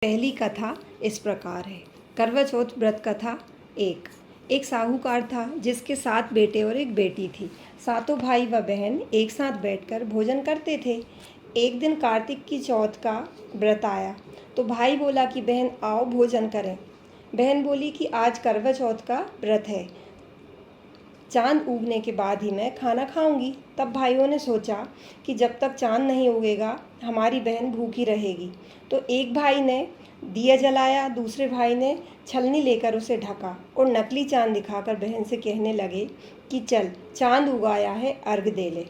पहली कथा इस प्रकार है। करवा चौथ व्रत कथा एक साहूकार था जिसके 7 बेटे और एक बेटी थी। सातों भाई व बहन एक साथ बैठकर भोजन करते थे। एक दिन कार्तिक की चौथ का व्रत आया तो भाई बोला कि बहन आओ भोजन करें। बहन बोली कि आज करवा चौथ का व्रत है, चांद उगने के बाद ही मैं खाना खाऊंगी। तब भाइयों ने सोचा कि जब तक चांद नहीं उगेगा हमारी बहन भूखी रहेगी। तो एक भाई ने दिया जलाया, दूसरे भाई ने छलनी लेकर उसे ढका और नकली चांद दिखाकर बहन से कहने लगे कि चल चांद उगाया है, अर्घ दे ले।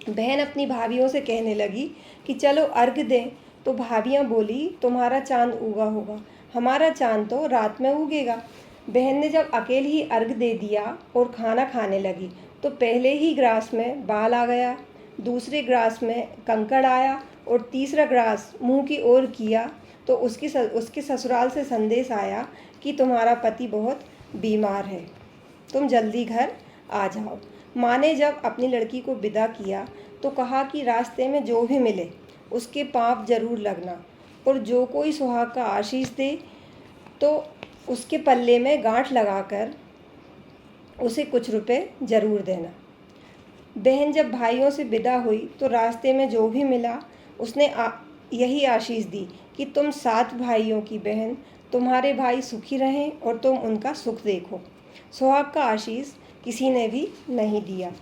बहन अपनी भाभियों से कहने लगी कि चलो अर्घ दें। तो भाभियाँ बोली तुम्हारा चांद उगा होगा, हमारा चांद तो रात में उगेगा। बहन ने जब अकेले ही अर्घ दे दिया और खाना खाने लगी तो पहले ही ग्रास में बाल आ गया, दूसरे ग्रास में कंकड़ आया और तीसरा ग्रास मुंह की ओर किया तो उसके ससुराल से संदेश आया कि तुम्हारा पति बहुत बीमार है, तुम जल्दी घर आ जाओ। माँ ने जब अपनी लड़की को विदा किया तो कहा कि रास्ते में जो भी मिले उसके पाँव जरूर लगना और जो कोई सुहाग का आशीष दे तो उसके पल्ले में गांठ लगाकर उसे कुछ रुपए जरूर देना। बहन जब भाइयों से विदा हुई तो रास्ते में जो भी मिला उसने यही आशीष दी कि तुम 7 भाइयों की बहन, तुम्हारे भाई सुखी रहें और तुम उनका सुख देखो। सुहाग का आशीष किसी ने भी नहीं दिया।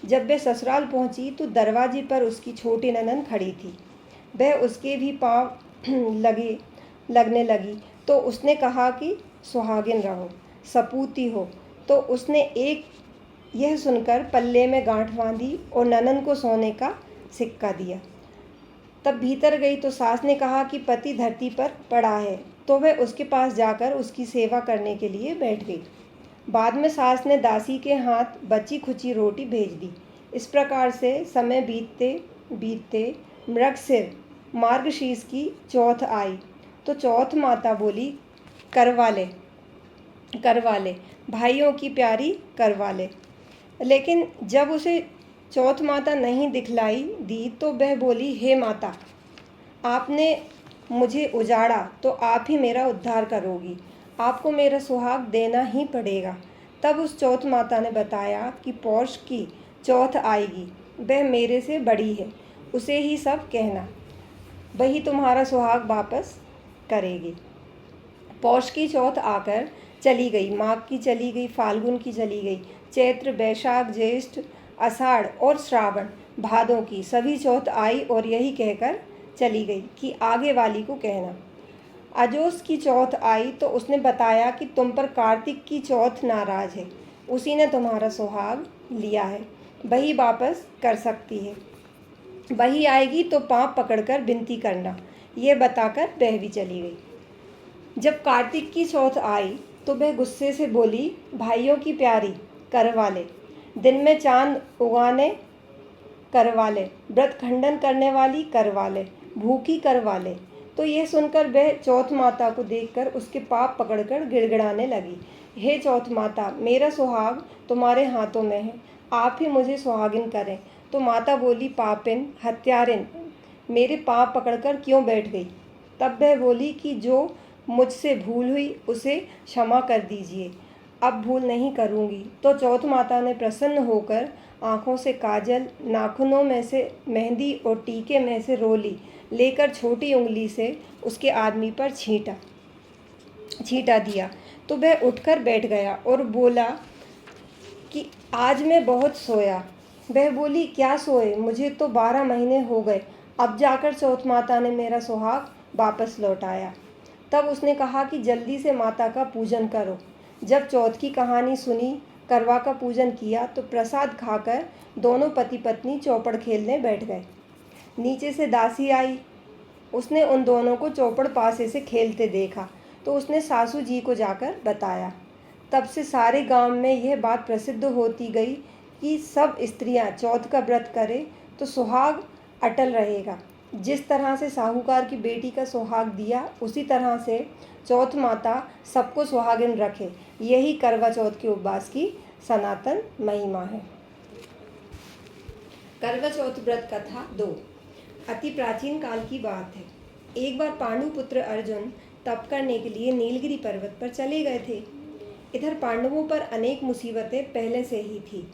जब वह ससुराल पहुंची तो दरवाजे पर उसकी छोटी ननद खड़ी थी। वह उसके भी पाँव लगने लगी तो उसने कहा कि सुहागिन रहो, सपूती हो। तो उसने एक यह सुनकर पल्ले में गांठ बांधी और ननद को सोने का सिक्का दिया। तब भीतर गई तो सास ने कहा कि पति धरती पर पड़ा है, तो वह उसके पास जाकर उसकी सेवा करने के लिए बैठ गई। बाद में सास ने दासी के हाथ बची खुची रोटी भेज दी। इस प्रकार से समय बीतते बीतते मृगशिर मार्गशीर्ष की चौथ आई तो चौथ माता बोली करवा ले भाइयों की प्यारी करवा ले। लेकिन जब उसे चौथ माता नहीं दिखलाई दी तो वह बोली हे माता, आपने मुझे उजाड़ा तो आप ही मेरा उद्धार करोगी, आपको मेरा सुहाग देना ही पड़ेगा। तब उस चौथ माता ने बताया कि पौष की चौथ आएगी, वह मेरे से बड़ी है, उसे ही सब कहना, वही तुम्हारा सुहाग वापस करेगी। पौष की चौथ आकर चली गई, माघ की चली गई, फाल्गुन की चली गई, चैत्र बैसाख ज्येष्ठ आषाढ़ और श्रावण भादों की सभी चौथ आई और यही कहकर चली गई कि आगे वाली को कहना। अजोस की चौथ आई तो उसने बताया कि तुम पर कार्तिक की चौथ नाराज है, उसी ने तुम्हारा सुहाग लिया है, वही वापस कर सकती है, वही आएगी तो पाँव पकड़कर विनती करना। यह बताकर वह भी चली गई। जब कार्तिक की चौथ आई तो वह गुस्से से बोली भाइयों की प्यारी करवा ले, दिन में चांद उगाने करवा ले, व्रत खंडन करने वाली करवा ले, भूखी करवा ले। तो यह सुनकर वह चौथ माता को देखकर उसके पाँव पकड़कर गिड़गिड़ाने लगी, हे चौथ माता, मेरा सुहाग तुम्हारे हाथों में है, आप ही मुझे सुहागिन करें। तो माता बोली पापिन हत्यारिन, मेरे पाँव पकड़कर क्यों बैठ गई। तब वह बोली कि जो मुझसे भूल हुई उसे क्षमा कर दीजिए, अब भूल नहीं करूँगी। तो चौथ माता ने प्रसन्न होकर आँखों से काजल, नाखूनों में से मेहंदी और टीके में से रोली लेकर छोटी उंगली से उसके आदमी पर छींटा दिया तो वह उठकर बैठ गया और बोला कि आज मैं बहुत सोया। वह बोली क्या सोए, मुझे तो 12 महीने हो गए, अब जाकर चौथ माता ने मेरा सुहाग वापस लौटाया। तब उसने कहा कि जल्दी से माता का पूजन करो। जब चौथ की कहानी सुनी, करवा का पूजन किया तो प्रसाद खाकर दोनों पति पत्नी चौपड़ खेलने बैठ गए। नीचे से दासी आई, उसने उन दोनों को चौपड़ पासे से खेलते देखा तो उसने सासू जी को जाकर बताया। तब से सारे गांव में यह बात प्रसिद्ध होती गई कि सब स्त्रियां चौथ का व्रत करें तो सुहाग अटल रहेगा। जिस तरह से साहूकार की बेटी का सुहाग दिया उसी तरह से चौथ माता सबको सुहागिन रखे, यही करवा चौथ के उपवास की सनातन महिमा है। करवा चौथ व्रत कथा 2 अति प्राचीन काल की बात है। एक बार पांडुपुत्र अर्जुन तप करने के लिए नीलगिरी पर्वत पर चले गए थे। इधर पांडवों पर अनेक मुसीबतें पहले से ही थी।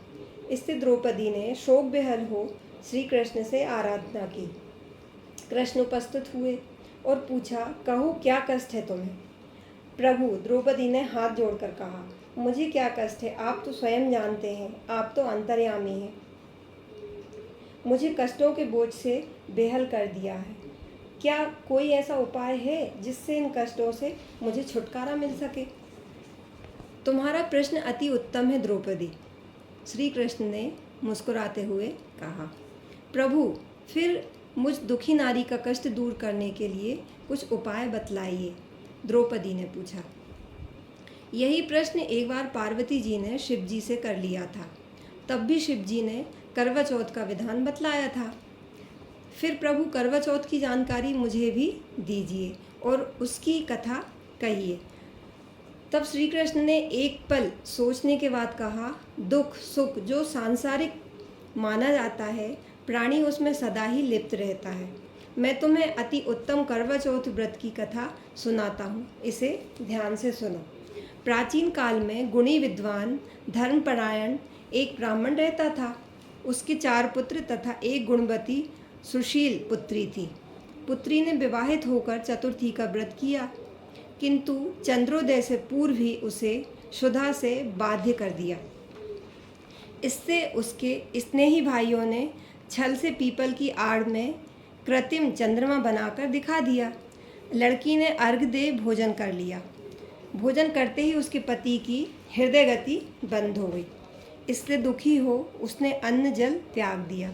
इससे द्रौपदी ने शोक बेहल हो श्री कृष्ण से आराधना की। कृष्ण उपस्थित हुए और पूछा, कहो क्या कष्ट है तुम्हें? प्रभु, द्रौपदी ने हाथ जोड़कर कहा, मुझे क्या कष्ट है, आप तो स्वयं जानते हैं, आप तो अंतर्यामी हैं। मुझे कष्टों के बोझ से बेहल कर दिया है। क्या कोई ऐसा उपाय है जिससे इन कष्टों से मुझे छुटकारा मिल सके? तुम्हारा प्रश्न अति उत्तम है द्रौपदी, श्री कृष्ण ने मुस्कुराते हुए कहा। प्रभु, फिर मुझ दुखी नारी का कष्ट दूर करने के लिए कुछ उपाय बतलाइए, द्रौपदी ने पूछा। यही प्रश्न एक बार पार्वती जी ने शिव जी से कर लिया था। तब भी शिव जी ने करवा चौथ का विधान बतलाया था। फिर प्रभु, करवा चौथ की जानकारी मुझे भी दीजिए और उसकी कथा कहिए। तब श्री कृष्ण ने एक पल सोचने के बाद कहा, दुख सुख जो सांसारिक माना जाता है, प्राणी उसमें सदा ही लिप्त रहता है। मैं तुम्हें अति उत्तम करवा चौथ व्रत की कथा सुनाता हूँ, इसे ध्यान से सुनो। प्राचीन काल में गुणी विद्वान धर्मपरायण एक ब्राह्मण रहता था। उसके 4 पुत्र तथा एक गुणवती सुशील पुत्री थी। पुत्री ने विवाहित होकर चतुर्थी का व्रत किया, किंतु चंद्रोदय से पूर्व ही उसे क्षुधा से बाध्य कर दिया। इससे उसके स्नेही भाइयों ने छल से पीपल की आड़ में कृत्रिम चंद्रमा बनाकर दिखा दिया। लड़की ने अर्घ दे भोजन कर लिया। भोजन करते ही उसके पति की हृदय गति बंद हो गई। इससे दुखी हो उसने अन्न जल त्याग दिया।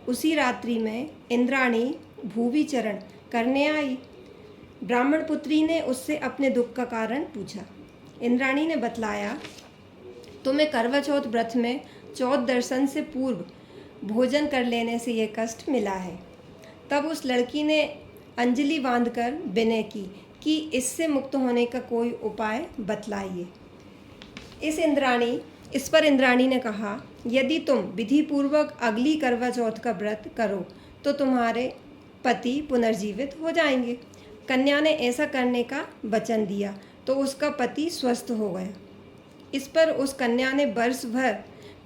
उसी रात्रि में इंद्राणी भूवि चरण करने आई। ब्राह्मण पुत्री ने उससे अपने दुख का कारण पूछा। इंद्राणी ने बतलाया, तुम्हें करवा चौथ व्रत में चौथ दर्शन से पूर्व भोजन कर लेने से यह कष्ट मिला है। तब उस लड़की ने अंजलि बांधकर विनय की कि इससे मुक्त होने का कोई उपाय बतलाइए। इस पर इंद्राणी ने कहा, यदि तुम विधि पूर्वक अगली करवा चौथ का व्रत करो तो तुम्हारे पति पुनर्जीवित हो जाएंगे। कन्या ने ऐसा करने का वचन दिया तो उसका पति स्वस्थ हो गया। इस पर उस कन्या ने वर्ष भर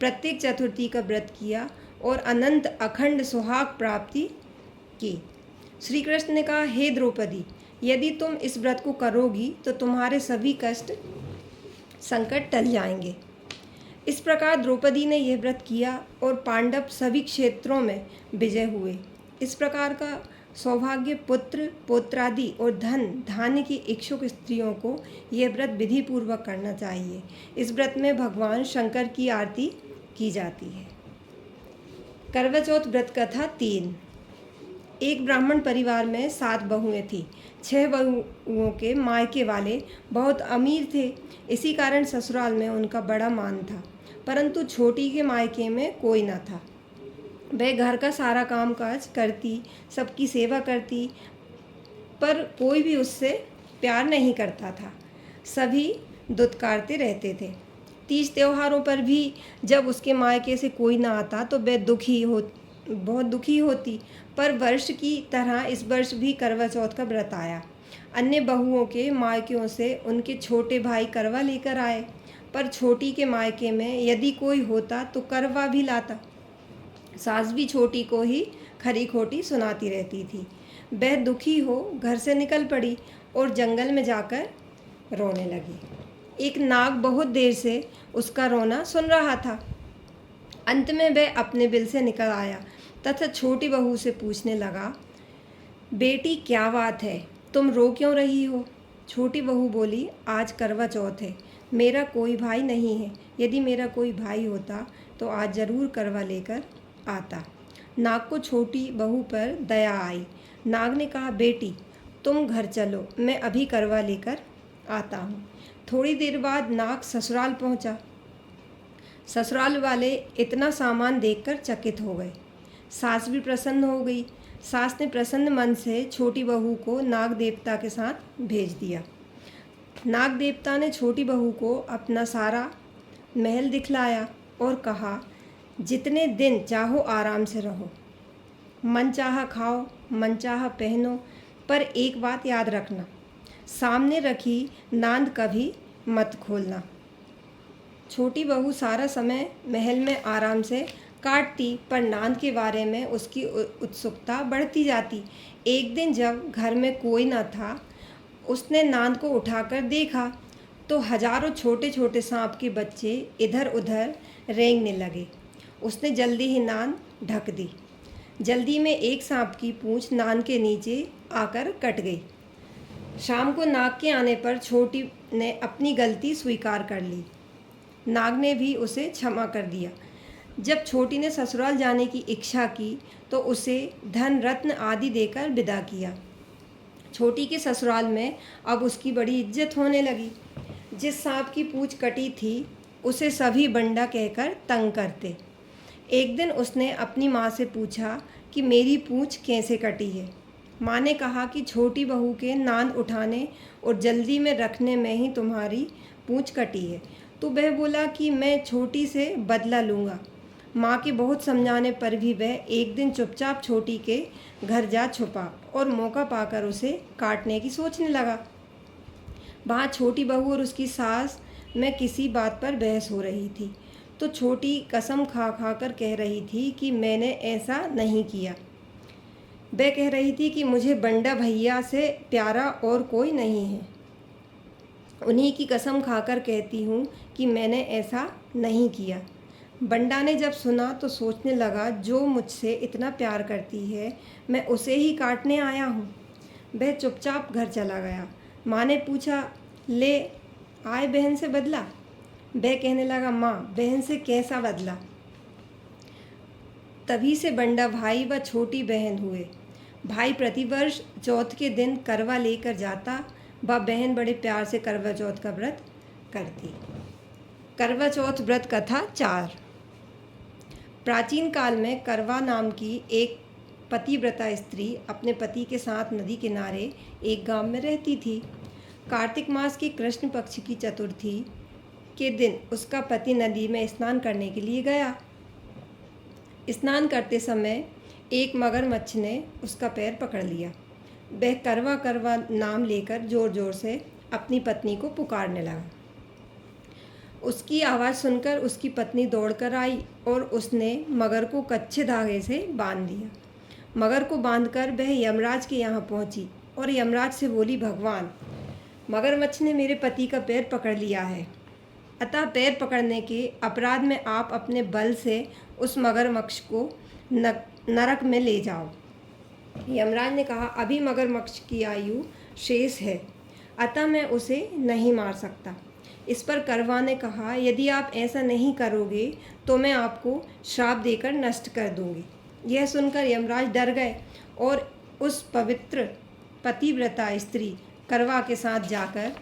प्रत्येक चतुर्थी का व्रत किया और अनंत अखंड सुहाग प्राप्ति की। श्री कृष्ण ने कहा, हे द्रौपदी, यदि तुम इस व्रत को करोगी तो तुम्हारे सभी कष्ट संकट टल जाएंगे। इस प्रकार द्रौपदी ने यह व्रत किया और पांडव सभी क्षेत्रों में विजय हुए। इस प्रकार का सौभाग्य पुत्र पौत्रादि और धन धान्य की इच्छुक स्त्रियों को यह व्रत विधि पूर्वक करना चाहिए। इस व्रत में भगवान शंकर की आरती की जाती है। करवा चौथ व्रत कथा 3। एक ब्राह्मण परिवार में 7 बहुएं थीं। 6 बहुओं के मायके वाले बहुत अमीर थे। इसी कारण ससुराल में उनका बड़ा मान था, परंतु छोटी के मायके में कोई न था। वह घर का सारा काम काज करती, सबकी सेवा करती, पर कोई भी उससे प्यार नहीं करता था। सभी दुत्कारते रहते थे। तीज त्योहारों पर भी जब उसके मायके से कोई ना आता तो वह बहुत दुखी होती। पर वर्ष की तरह इस वर्ष भी करवा चौथ का व्रत आया। अन्य बहुओं के मायकों से उनके छोटे भाई करवा लेकर आए, पर छोटी के मायके में यदि कोई होता तो करवा भी लाता। सास भी छोटी को ही खरी खोटी सुनाती रहती थी। वह दुखी हो घर से निकल पड़ी और जंगल में जाकर रोने लगी। एक नाग बहुत देर से उसका रोना सुन रहा था। अंत में वह अपने बिल से निकल आया तथा छोटी बहू से पूछने लगा, बेटी क्या बात है, तुम रो क्यों रही हो? छोटी बहू बोली, आज करवा चौथ है, मेरा कोई भाई नहीं है। यदि मेरा कोई भाई होता तो आज ज़रूर करवा लेकर आता। नाग को छोटी बहू पर दया आई। नाग ने कहा, बेटी तुम घर चलो, मैं अभी करवा लेकर आता हूँ। थोड़ी देर बाद नाग ससुराल पहुँचा। ससुराल वाले इतना सामान देखकर चकित हो गए। सास भी प्रसन्न हो गई। सास ने प्रसन्न मन से छोटी बहू को नाग देवता के साथ भेज दिया। नाग देवता ने छोटी बहू को अपना सारा महल दिखलाया और कहा, जितने दिन चाहो आराम से रहो, मन चाहा खाओ, मन चाहा पहनो, पर एक बात याद रखना, सामने रखी नांद कभी मत खोलना। छोटी बहू सारा समय महल में आराम से काटती, पर नांद के बारे में उसकी उत्सुकता बढ़ती जाती। एक दिन जब घर में कोई न था, उसने नांद को उठाकर देखा तो हजारों छोटे छोटे सांप के बच्चे इधर उधर रेंगने लगे। उसने जल्दी ही नांद ढक दी। जल्दी में एक सांप की पूंछ नांद के नीचे आकर कट गई। शाम को नाग के आने पर छोटी ने अपनी गलती स्वीकार कर ली। नाग ने भी उसे क्षमा कर दिया। जब छोटी ने ससुराल जाने की इच्छा की तो उसे धन रत्न आदि देकर विदा किया। छोटी के ससुराल में अब उसकी बड़ी इज्जत होने लगी। जिस सांप की पूंछ कटी थी उसे सभी बंडा कहकर तंग करते। एक दिन उसने अपनी माँ से पूछा कि मेरी पूंछ कैसे कटी है। माँ ने कहा कि छोटी बहू के नांद उठाने और जल्दी में रखने में ही तुम्हारी पूंछ कटी है। तो वह बोला कि मैं छोटी से बदला लूँगा। माँ के बहुत समझाने पर भी वह एक दिन चुपचाप छोटी के घर जा छुपा और मौका पाकर उसे काटने की सोचने लगा। वहाँ छोटी बहू और उसकी सास में किसी बात पर बहस हो रही थी। तो छोटी कसम खा खा कर कह रही थी कि मैंने ऐसा नहीं किया। वह कह रही थी कि मुझे बंडा भैया से प्यारा और कोई नहीं है। उन्हीं की कसम खाकर कहती हूँ कि मैंने ऐसा नहीं किया। बंडा ने जब सुना तो सोचने लगा, जो मुझसे इतना प्यार करती है मैं उसे ही काटने आया हूँ। वह चुपचाप घर चला गया। माँ ने पूछा, ले आए बहन से बदला? वह कहने लगा, माँ बहन से कैसा बदला? तभी से बंडा भाई व छोटी बहन हुए। भाई प्रतिवर्ष चौथ के दिन करवा लेकर जाता व बहन बड़े प्यार से करवा चौथ का व्रत करती। करवा चौथ व्रत कथा 4। प्राचीन काल में करवा नाम की एक पतिव्रता स्त्री अपने पति के साथ नदी किनारे एक गांव में रहती थी। कार्तिक मास के कृष्ण पक्ष की चतुर्थी के दिन उसका पति नदी में स्नान करने के लिए गया। स्नान करते समय एक मगरमच्छ ने उसका पैर पकड़ लिया। वह करवा करवा नाम लेकर जोर जोर से अपनी पत्नी को पुकारने लगा। उसकी आवाज़ सुनकर उसकी पत्नी दौड़कर आई और उसने मगर को कच्चे धागे से बांध दिया। मगर को बांधकर वह यमराज के यहाँ पहुँची और यमराज से बोली, भगवान, मगरमच्छ ने मेरे पति का पैर पकड़ लिया है, अतः पैर पकड़ने के अपराध में आप अपने बल से उस मगरमच्छ को नरक में ले जाओ। यमराज ने कहा, अभी मगरमच्छ की आयु शेष है, अतः मैं उसे नहीं मार सकता। इस पर करवा ने कहा, यदि आप ऐसा नहीं करोगे तो मैं आपको श्राप देकर नष्ट कर दूंगी। यह सुनकर यमराज डर गए और उस पवित्र पतिव्रता स्त्री करवा के साथ जाकर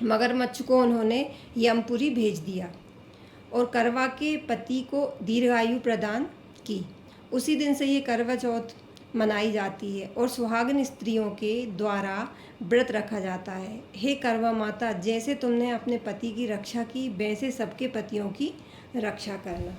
मगरमच्छ को उन्होंने यमपुरी भेज दिया और करवा के पति को दीर्घायु प्रदान की। उसी दिन से ये करवा चौथ मनाई जाती है और सुहागिन स्त्रियों के द्वारा व्रत रखा जाता है। हे करवा माता, जैसे तुमने अपने पति की रक्षा की, वैसे सबके पतियों की रक्षा करना।